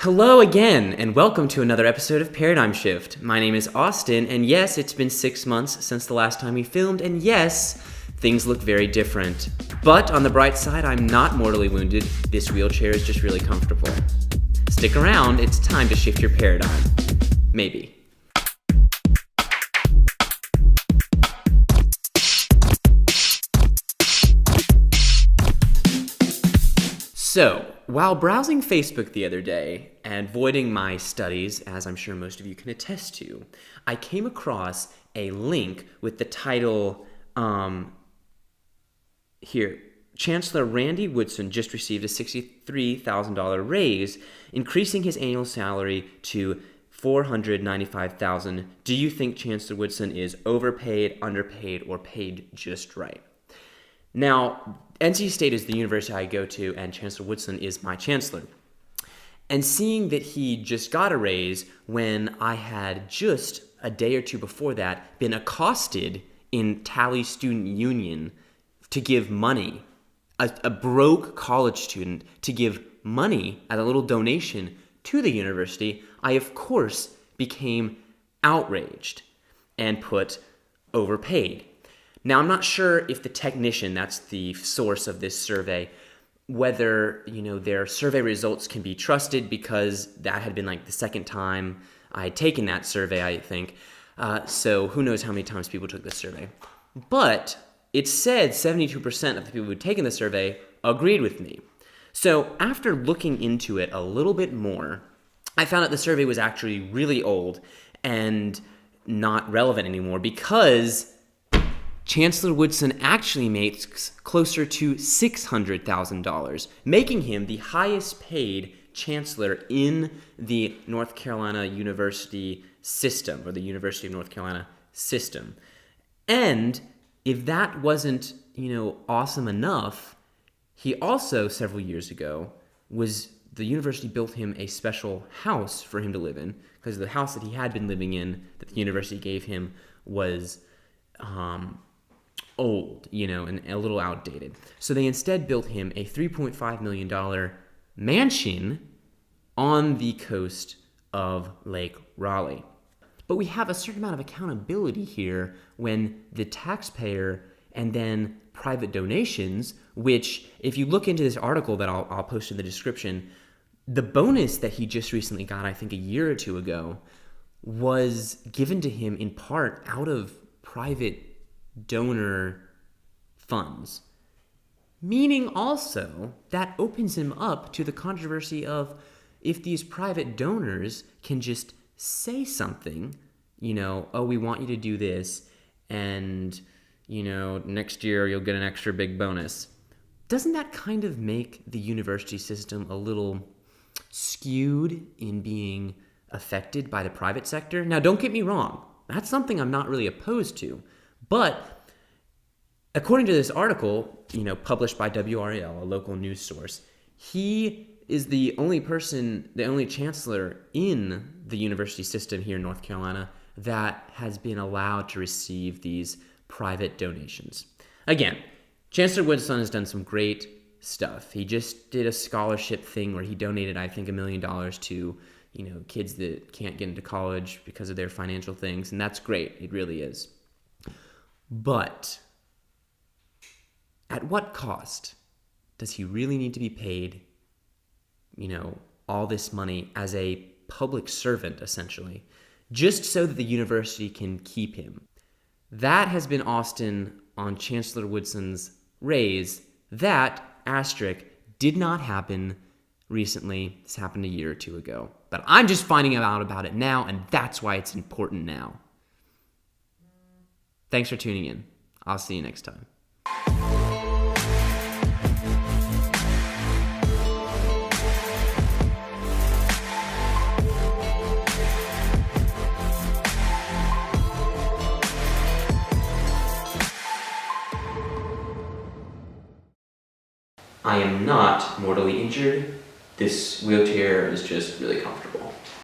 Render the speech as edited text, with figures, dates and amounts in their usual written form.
Hello again, and welcome to another episode of Paradigm Shift. My name is Austin, and yes, it's been 6 months since the last time we filmed, and yes, things look very different. But on the bright side, I'm not mortally wounded. This wheelchair is just really comfortable. Stick around, it's time to shift your paradigm. Maybe. So, while browsing Facebook the other day and voiding my studies, as I'm sure most of you can attest to, I came across a link with the title, Chancellor Randy Woodson just received a $63,000 raise, increasing his annual salary to $495,000. Do you think Chancellor Woodson is overpaid, underpaid, or paid just right? Now, NC State is the university I go to, and Chancellor Woodson is my chancellor. And seeing that he just got a raise when I had just a day or two before that been accosted in Tally Student Union to give money, a broke college student to give money as a little donation to the university, I of course became outraged and put overpaid. Now, I'm not sure if the technician, that's the source of this survey, whether, their survey results can be trusted, because that had been like the second time I had taken that survey, I think. So who knows how many times people took this survey. But it said 72% of the people who had taken the survey agreed with me. So after looking into it a little bit more, I found out the survey was actually really old and not relevant anymore, because Chancellor Woodson actually makes closer to $600,000, making him the highest paid chancellor in the North Carolina University system, or the University of North Carolina system. And if that wasn't, awesome enough, he also, several years ago, the university built him a special house for him to live in, because the house that he had been living in, that the university gave him, was old, and a little outdated. So they instead built him a $3.5 million mansion on the coast of Lake Raleigh. But we have a certain amount of accountability here when the taxpayer and then private donations, which, if you look into this article that I'll post in the description, the bonus that he just recently got, I think a year or two ago, was given to him in part out of private donor funds, meaning also that opens him up to the controversy of, if these private donors can just say something, oh, we want you to do this, and next year you'll get an extra big bonus. Doesn't that kind of make the university system a little skewed in being affected by the private sector? Now, don't get me wrong, that's something I'm not really opposed to. But according to this article, published by WRAL, a local news source, he is the only chancellor in the university system here in North Carolina that has been allowed to receive these private donations. Again, Chancellor Woodson has done some great stuff. He just did a scholarship thing where he donated, I think, $1 million to, kids that can't get into college because of their financial things, and that's great. It really is. But at what cost does he really need to be paid, all this money as a public servant, essentially, just so that the university can keep him? That has been Austin on Chancellor Woodson's raise. That, asterisk, did not happen recently. This happened a year or two ago. But I'm just finding out about it now, and that's why it's important now. Thanks for tuning in. I'll see you next time. I am not mortally injured. This wheelchair is just really comfortable.